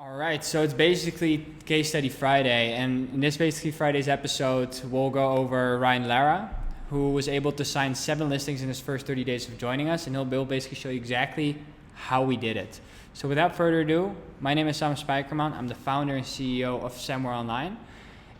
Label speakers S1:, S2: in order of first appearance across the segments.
S1: All right, so it's basically Case Study Friday, and in this basically Friday's episode, we'll go over Ryan Lara, who was able to sign 7 listings in his first 30 days of joining us, and he'll basically show you exactly how we did it. So without further ado, my name is Sam Spijkerman. I'm the founder and CEO of Samwhere Online.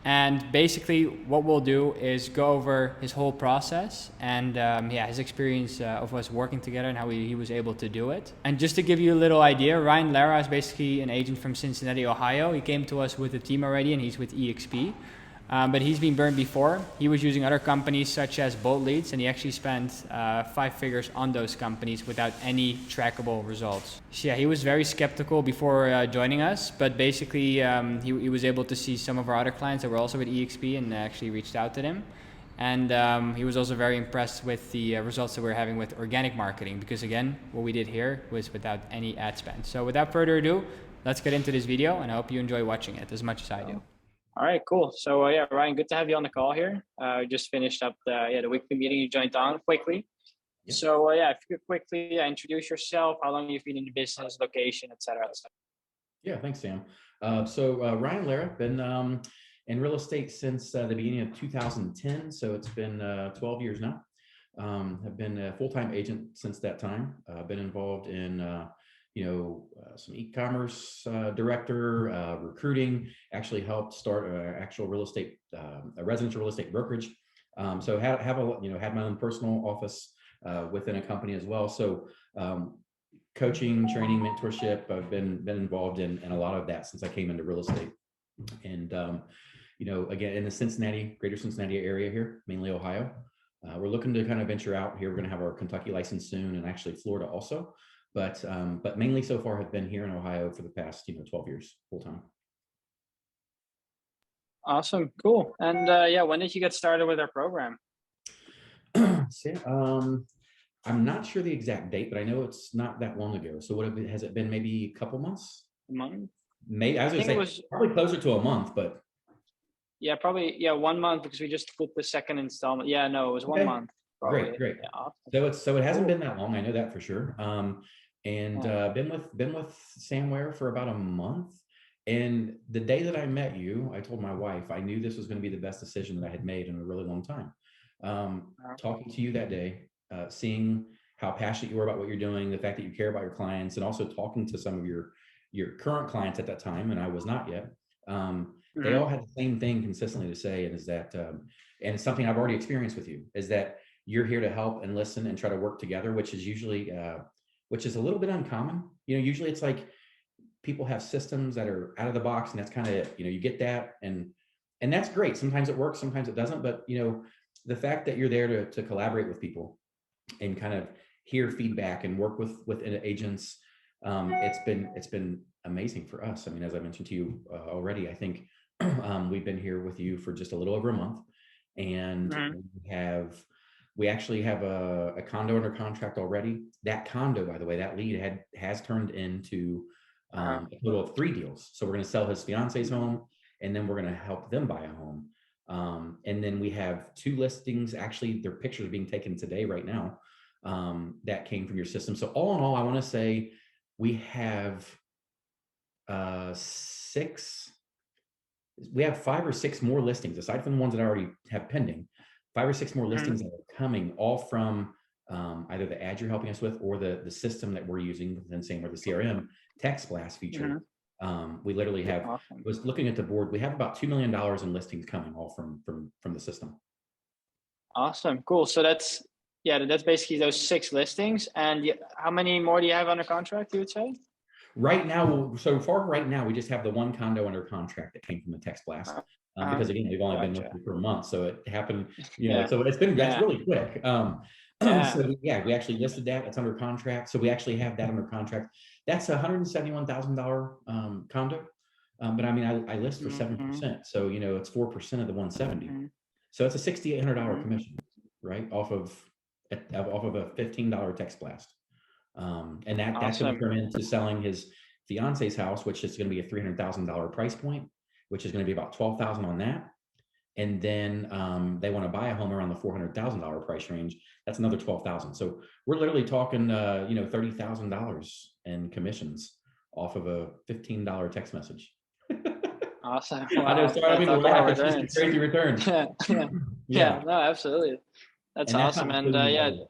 S1: And basically, what we'll do is go over his whole process and his experience of us working together and how he was able to do it. And just to give you a little idea, Ryan Lara is basically an agent from Cincinnati, Ohio. He came to us with a team already, and he's with EXP. But he's been burned before. He was using other companies such as Bolt Leads, and he actually spent 5 figures on those companies without any trackable results. So yeah, he was very skeptical before joining us, but basically he was able to see some of our other clients that were also with EXP and actually reached out to them. And he was also very impressed with the results that we're having with organic marketing, because again, what we did here was without any ad spend. So without further ado, let's get into this video, and I hope you enjoy watching it as much as I do.
S2: All right, cool. So yeah, Ryan, good to have you on the call here. Just finished up the weekly meeting. You joined on quickly.
S3: Yep.
S2: So if you could quickly introduce yourself, how long you've been in the business, location, et cetera.
S3: Yeah, thanks, Sam. Ryan Lara, been in real estate since the beginning of 2010. So it's been 12 years now. Have been a full-time agent since that time. Been involved in some e-commerce director, recruiting, actually helped start actual real estate, a residential real estate brokerage. So had my own personal office within a company as well. So coaching, training, mentorship, I've been involved in a lot of that since I came into real estate. And again, in the greater Cincinnati area here, mainly Ohio. We're looking to kind of venture out here. We're going to have our Kentucky license soon, and actually Florida also. But mainly so far have been here in Ohio for the past 12 years full time.
S2: Awesome, cool. And when did you get started with our program?
S3: I'm not sure the exact date, but I know it's not that long ago. So has it been maybe a couple months?
S2: A month?
S3: Maybe I was going to say it was probably closer to a month, but
S2: yeah, probably 1 month, because we just put the second installment. Yeah, no, it was 1 month.
S3: Probably. Great.
S2: Yeah, awesome.
S3: So it hasn't been that long. I know that for sure. Been with Samwhere for about a month. And the day that I met you, I told my wife I knew this was going to be the best decision that I had made in a really long time. Talking to you that day, seeing how passionate you were about what you're doing, the fact that you care about your clients, and also talking to some of your current clients at that time, and I was not yet. They all had the same thing consistently to say, and is that, and it's something I've already experienced with you, is that you're here to help and listen and try to work together, which is usually, which is a little bit uncommon. Usually it's like people have systems that are out of the box, and that's kind of, you get that, and that's great. Sometimes it works, sometimes it doesn't. But the fact that you're there to collaborate with people and kind of hear feedback and work with agents, it's been amazing for us. I mean, as I mentioned to you already, I think we've been here with you for just a little over a month, and we actually have a condo under contract already. That condo, by the way, that lead has turned into a total of 3 deals. So we're going to sell his fiance's home, and then we're going to help them buy a home. And then we have 2 listings. Actually, their pictures are being taken today, right now, that came from your system. So all in all, I want to say we have 5 or 6 more listings, aside from the ones that I already have pending. 5 or 6 more listings that are coming, all from either the ad you're helping us with or the system that we're using, then same with the CRM text blast feature. We literally have,
S2: awesome.
S3: Was looking at the board, we have about $2 million in listings coming, all from the system.
S2: Awesome, cool. So that's basically those 6 listings. And how many more do you have under contract, you would say?
S3: Right now, so far right now, we just have the 1 condo under contract that came from the text blast. Because again, we've only been with you for a month, so it happened, so that's really quick. So we actually listed that. It's under contract. So we actually have that under contract. That's a $171,000 condo. But I mean, I list for 7%. So, it's 4% of the 170. So it's a $6,800 commission, right? Off of a $15 text blast. And that's going to turn into selling his fiance's house, which is going to be a $300,000 price point, which is going to be about $12,000 on that. And then they want to buy a home around the $400,000 price range. That's another $12,000. So we're literally talking, $30,000 in commissions off of a $15 text message.
S2: Awesome.
S3: I know,
S2: Wow.
S3: sorry, I don't
S2: Yeah,
S3: mean to
S2: talking about
S3: laugh. It's just a
S2: returns.
S3: crazy return.
S2: Yeah, yeah, yeah.
S3: Yeah.
S2: No, absolutely. That's
S3: And that's
S2: awesome.
S3: not
S2: And
S3: including the
S2: yeah,
S3: other.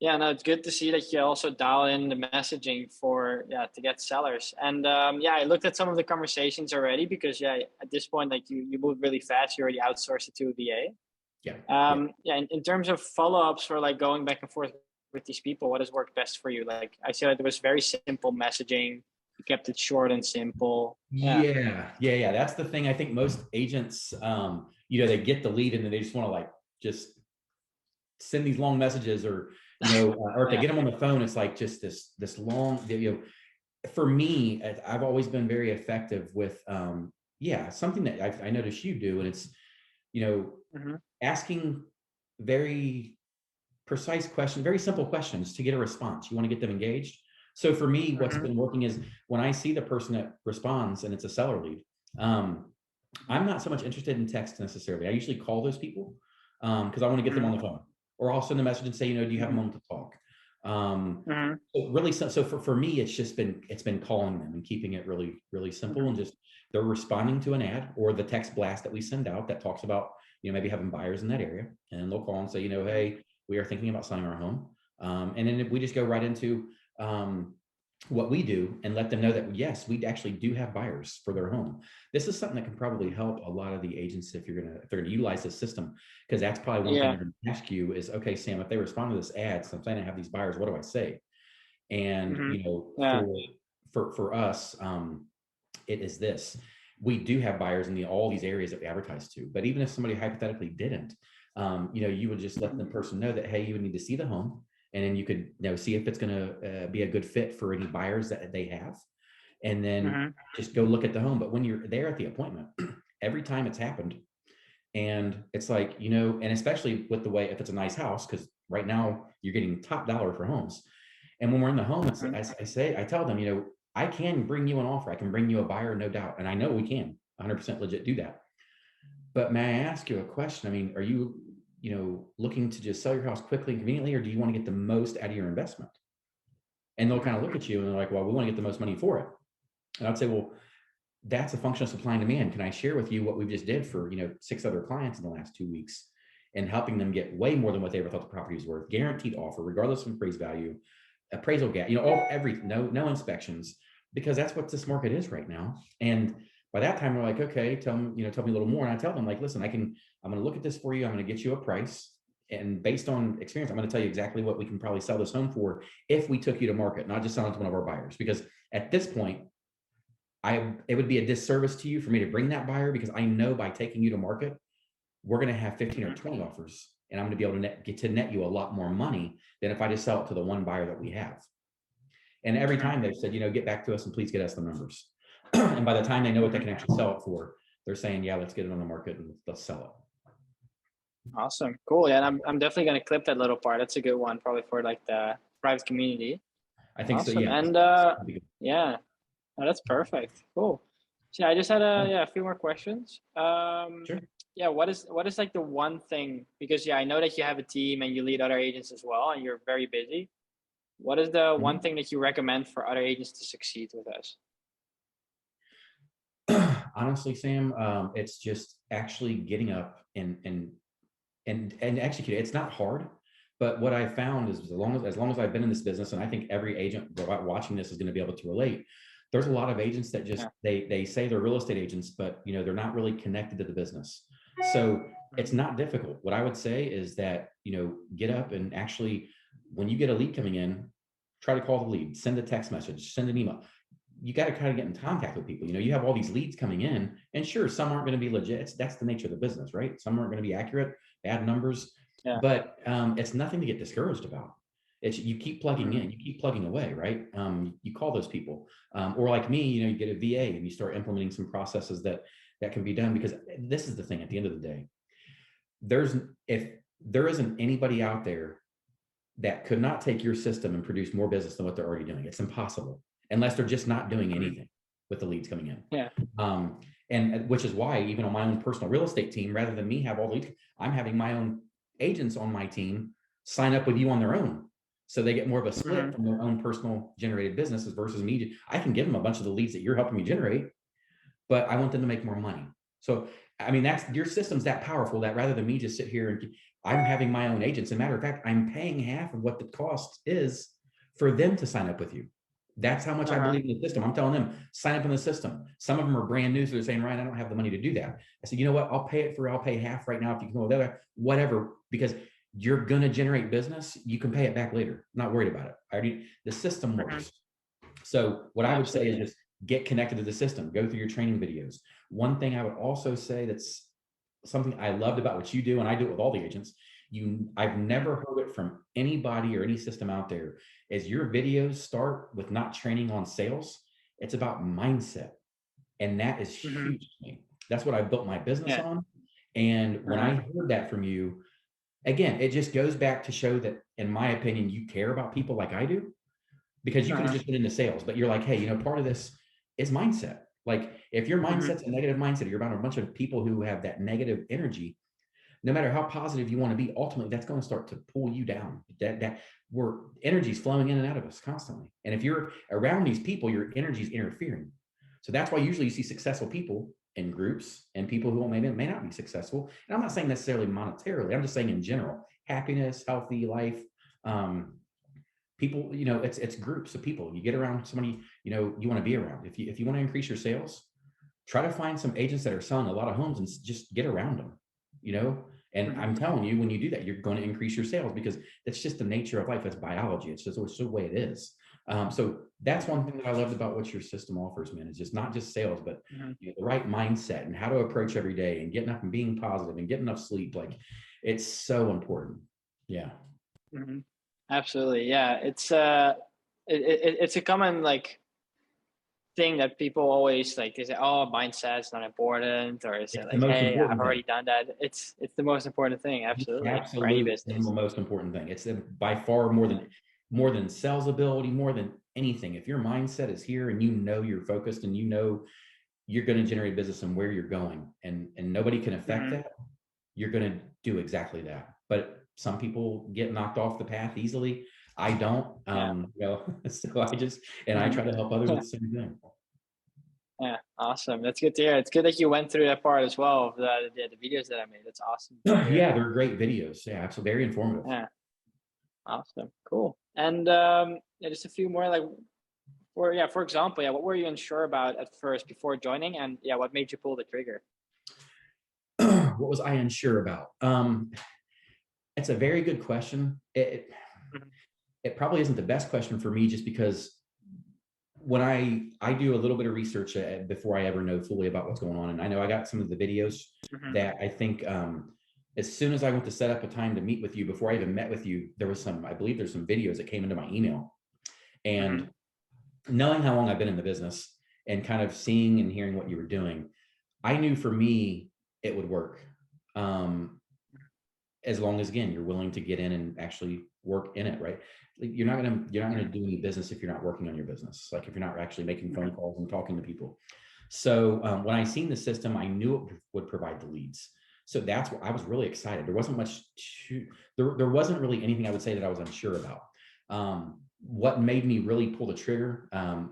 S2: yeah, no, it's good to see that you also dial in the messaging for to get sellers. And yeah, I looked at some of the conversations already because at this point, like you moved really fast. You already outsourced it to a VA.
S3: Yeah.
S2: Yeah. In terms of follow-ups for like going back and forth with these people, what has worked best for you? Like I said, it was very simple messaging. You kept it short and simple. Yeah.
S3: Yeah. That's the thing. I think most agents, they get the lead and then they just want to like just send these long messages, or or if they get them on the phone, it's like just this long. For me, I've always been very effective with something that I notice you do, and it's asking very precise questions, very simple questions to get a response. You want to get them engaged. So for me, what's been working is when I see the person that responds and it's a seller lead, I'm not so much interested in text necessarily. I usually call those people because I want to get them on the phone, or I'll send a message and say, do you have a moment to talk? So for me, it's been calling them and keeping it really, really simple, and just they're responding to an ad or the text blast that we send out that talks about, maybe having buyers in that area, and they'll call and say, hey, we are thinking about selling our home. And then we just go right into what we do and let them know that, yes, we actually do have buyers for their home. This is something that can probably help a lot of the agents if they're going to utilize this system, because that's probably one thing they're going to ask you is, okay, Sam, if they respond to this ad, so I'm saying I have these buyers, what do I say? And, for us, it is this. We do have buyers in all these areas that we advertise to, but even if somebody hypothetically didn't, you would just let the person know that, hey, you would need to see the home, and then you could see if it's going to be a good fit for any buyers that they have, and then just go look at the home. But when you're there at the appointment, every time it's happened, and it's like, and especially with the way, if it's a nice house, because right now you're getting top dollar for homes. And when we're in the home, I tell them, I can bring you an offer. I can bring you a buyer, no doubt. And I know we can 100% legit do that. But may I ask you a question? I mean, are you, looking to just sell your house quickly and conveniently, or do you want to get the most out of your investment? And they'll kind of look at you and they're like, well, we want to get the most money for it. And I'd say, well, that's a function of supply and demand. Can I share with you what we just did for, 6 other clients in the last 2 weeks, and helping them get way more than what they ever thought the property was worth? Guaranteed offer, regardless of appraised value, appraisal gap, no inspections, because that's what this market is right now. And by that time, we're like, okay, tell me a little more. And I tell them, like, listen, I'm going to look at this for you. I'm going to get you a price. And based on experience, I'm going to tell you exactly what we can probably sell this home for if we took you to market, not just selling to one of our buyers. Because at this point, it would be a disservice to you for me to bring that buyer, because I know by taking you to market, we're going to have 15 or 20 offers, and I'm going to be able to net you a lot more money than if I just sell it to the one buyer that we have. And every time they've said, get back to us and please get us the numbers. And by the time they know what they can actually sell it for, they're saying, yeah, let's get it on the market and let's sell it.
S2: Awesome. Cool. Yeah. And I'm definitely going to clip that little part. That's a good one, probably for like the private community.
S3: I think
S2: awesome.
S3: so. Yeah.
S2: And yeah, oh, that's perfect. Cool. So I just had a few more questions.
S3: Sure.
S2: Yeah. What is like the one thing, because I know that you have a team and you lead other agents as well, and you're very busy. What is the one thing that you recommend for other agents to succeed with us?
S3: Honestly, Sam, it's just actually getting up and execute it. It's not hard, but what I found is as long as I've been in this business, and I think every agent watching this is going to be able to relate. There's a lot of agents that just they say they're real estate agents, but they're not really connected to the business. So it's not difficult. What I would say is that get up and actually, when you get a lead coming in, try to call the lead, send a text message, send an email. You got to kind of get in contact with people. You have all these leads coming in, and sure, some aren't going to be legit. That's the nature of the business, right? Some aren't going to be accurate, bad numbers, but it's nothing to get discouraged about. It's you keep plugging in, you keep plugging away, right? You call those people, or like me, you get a VA and you start implementing some processes that can be done, because this is the thing. At the end of the day, if there isn't anybody out there that could not take your system and produce more business than what they're already doing. It's impossible, unless they're just not doing anything with the leads coming in.
S2: Yeah.
S3: And which is why even on my own personal real estate team, rather than me have all the leads, I'm having my own agents on my team sign up with you on their own. So they get more of a split from their own personal generated businesses versus me. I can give them a bunch of the leads that you're helping me generate, but I want them to make more money. So, I mean, that's your system's that powerful that rather than me just sit here and I'm having my own agents. As a matter of fact, I'm paying half of what the cost is for them to sign up with you. That's how much I believe in the system. I'm telling them, sign up in the system. Some of them are brand new, so they're saying, Ryan, I don't have the money to do that. I said, you know what? I'll pay half right now if you can go with that, whatever, because you're gonna generate business. You can pay it back later. I'm not worried about it. The system works. So what I would say is just get connected to the system, go through your training videos. One thing I would also say that's something I loved about what you do, and I do it with all the agents, I've never heard it from anybody or any system out there, is your videos start with not training on sales. It's about mindset. And that is huge to me. That's what I built my business on. And when I heard that from you, again, it just goes back to show that, in my opinion, you care about people like I do, because you could have just been into sales, but you're like, hey, part of this is mindset. Like if your mindset's a negative mindset, you're around a bunch of people who have that negative energy, no matter how positive you want to be, ultimately that's going to start to pull you down. That where energy's flowing in and out of us constantly. And if you're around these people, your energy's interfering. So that's why usually you see successful people in groups and people who may not be successful. And I'm not saying necessarily monetarily, I'm just saying in general, happiness, healthy life, people, it's groups of people. You get around somebody, you want to be around. If you want to increase your sales, try to find some agents that are selling a lot of homes and just get around them, and I'm telling you, when you do that, you're going to increase your sales, because that's just the nature of life. It's biology. It's just the way it is. So that's one thing that I loved about what your system offers, man, is just not just sales, but the right mindset and how to approach every day and getting up and being positive and getting enough sleep. Like, it's so important. Yeah.
S2: Absolutely. Yeah. It's a common thing that people always they say, oh, mindset's not important, or is it like, hey, I've already done that. It's the most important thing. Absolutely. For any business.
S3: The most important thing. It's by far more than sales ability, more than anything. If your mindset is here and you're focused and you're going to generate business and where you're going, and nobody can affect that, you're going to do exactly that. But some people get knocked off the path easily. I don't, so I try to help others with the same thing.
S2: Yeah, awesome. That's good to hear. It's good that you went through that part as well of the videos that I made. That's awesome.
S3: Yeah, they're great videos. Yeah, absolutely, very informative.
S2: Yeah, awesome, cool. And just a few more for example, what were you unsure about at first before joining, and what made you pull the trigger?
S3: What was I unsure about? It's a very good question. It probably isn't the best question for me, just because when I do a little bit of research before I ever know fully about what's going on. And I know I got some of the videos that I think as soon as I went to set up a time to meet with you, before I even met with you, I believe there's some videos that came into my email. And knowing how long I've been in the business and kind of seeing and hearing what you were doing, I knew for me it would work. As long as, again, you're willing to get in and actually work in it, right? You're not gonna do any business if you're not working on your business. Like if you're not actually making phone calls and talking to people. So when I seen the system, I knew it would provide the leads. So that's what I was really excited. There wasn't much there wasn't really anything I would say that I was unsure about. What made me really pull the trigger,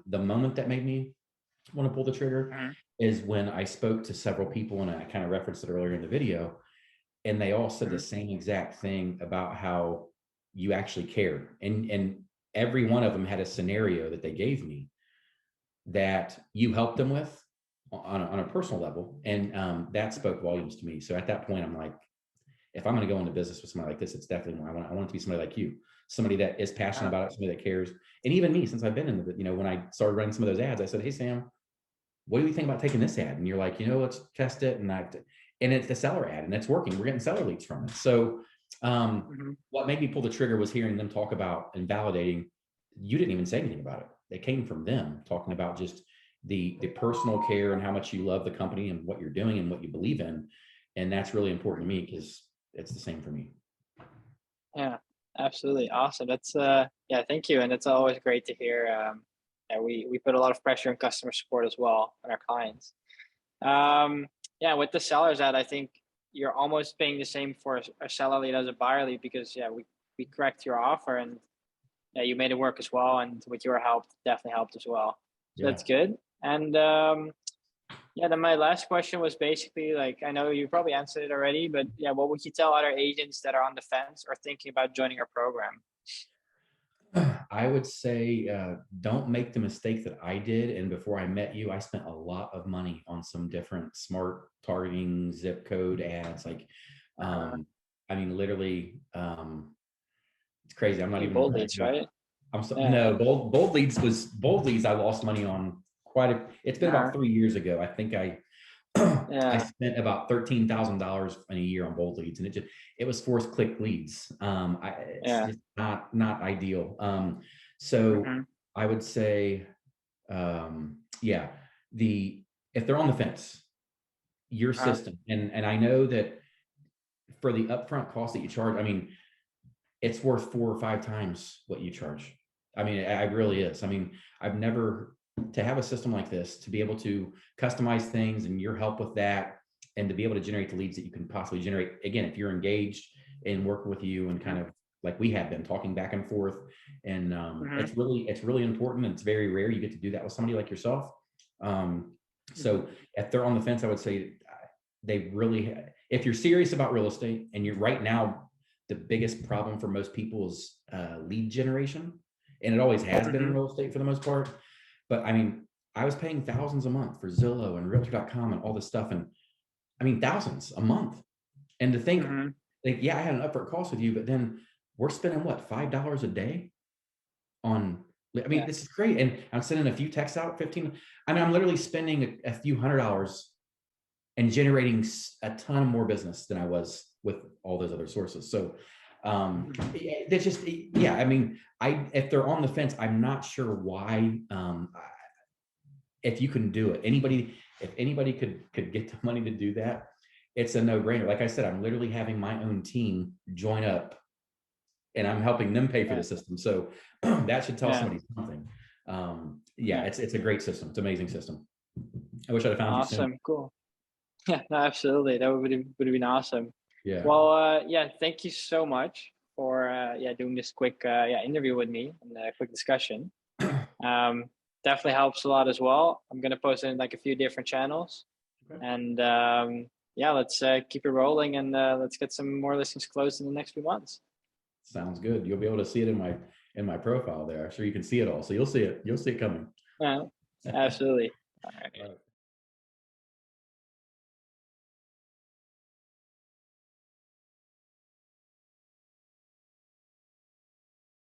S3: the moment that made me want to pull the trigger, is when I spoke to several people, and I kind of referenced it earlier in the video, and they all said the same exact thing about how you actually cared. And every one of them had a scenario that they gave me that you helped them with on a personal level. And that spoke volumes to me. So at that point, I'm like, if I'm going to go into business with somebody like this, it's definitely I want it to be somebody like you, somebody that is passionate about it, somebody that cares. And even me, since I've been in the, when I started running some of those ads, I said, hey, Sam, what do you think about taking this ad? And you're like, let's test it. And it's the seller ad, and it's working. We're getting seller leads from it. So what made me pull the trigger was hearing them talk about and validating. You didn't even say anything about it. They came from them talking about just the personal care and how much you love the company and what you're doing and what you believe in. And that's really important to me, because it's the same for me.
S2: Yeah, absolutely. Awesome. That's thank you. And it's always great to hear. We put a lot of pressure on customer support as well on our clients. With the sellers ad, I think you're almost paying the same for a seller lead as a buyer lead, because we correct your offer, and you made it work as well, and with your help, definitely helped as well. So
S3: Yeah.
S2: that's good. And yeah, then my last question was basically like, I know you probably answered it already, but yeah, what would you tell other agents that are on the fence or thinking about joining our program?
S3: I would say don't make the mistake that I did. And before I met you, I spent a lot of money on some different smart targeting zip code ads. Like,
S2: Uh,
S3: I mean, literally, it's crazy. I'm not even
S2: bold
S3: gonna
S2: leads, right?
S3: I'm so,
S2: Yeah.
S3: no, bold leads. I lost money on it's been
S2: Uh,
S3: about 3 years ago. I think I
S2: yeah.
S3: spent about $13,000 in a year on bold leads, and it was forced click leads. It's
S2: Yeah.
S3: just not ideal. So
S2: Mm-hmm.
S3: I would say, yeah, if they're on the fence, your
S2: Uh,
S3: system, and I know that for the upfront cost that you charge, I mean, it's worth 4 or 5 times what you charge. I mean, it really is. I mean, I've never to have a system like this, to be able to customize things and your help with that, and to be able to generate the leads that you can possibly generate. Again, if you're engaged in working with you and kind of like we have been talking back and forth, and
S2: mm-hmm.
S3: it's really important. And it's very rare you get to do that with somebody like yourself. So if they're on the fence, I would say they really, if you're serious about real estate and you're right now, the biggest problem for most people is lead generation. And it always has been in
S2: Mm-hmm.
S3: real estate for the most part. But I mean, I was paying thousands a month for Zillow and Realtor.com and all this stuff. And I mean, thousands a month. And to think,
S2: Mm-hmm.
S3: like, yeah, I had an upfront cost with you, but then we're spending what, $5 a day on, I mean,
S2: Yeah.
S3: this is great. And I'm sending a few texts out, 15. I mean, I'm literally spending a few $100 and generating a ton more business than I was with all those other sources. So that's just, yeah, I mean, if they're on the fence, I'm not sure why. If you can do it, if anybody could get the money to do that, it's a no-brainer. Like I said, I'm literally having my own team join up and I'm helping them pay for
S2: Yeah.
S3: the system. So that should tell
S2: Yeah.
S3: somebody something. Yeah,
S2: Yeah.
S3: it's a great system. It's an amazing system. I wish I'd have found you sooner.
S2: Awesome. Cool. Yeah, no, absolutely. That would have been awesome.
S3: Yeah.
S2: Well, yeah, thank you so much for doing this quick interview with me and a quick discussion. Um, Definitely helps a lot as well. I'm gonna post it in like a few different channels,
S3: Okay.
S2: and yeah, let's keep it rolling and let's get some more listings closed in the next few months.
S3: Sounds good. You'll be able to see it in my profile there. I'm sure you can see it all. So you'll see it. You'll see it coming.
S2: Yeah, absolutely. All right.
S3: All right.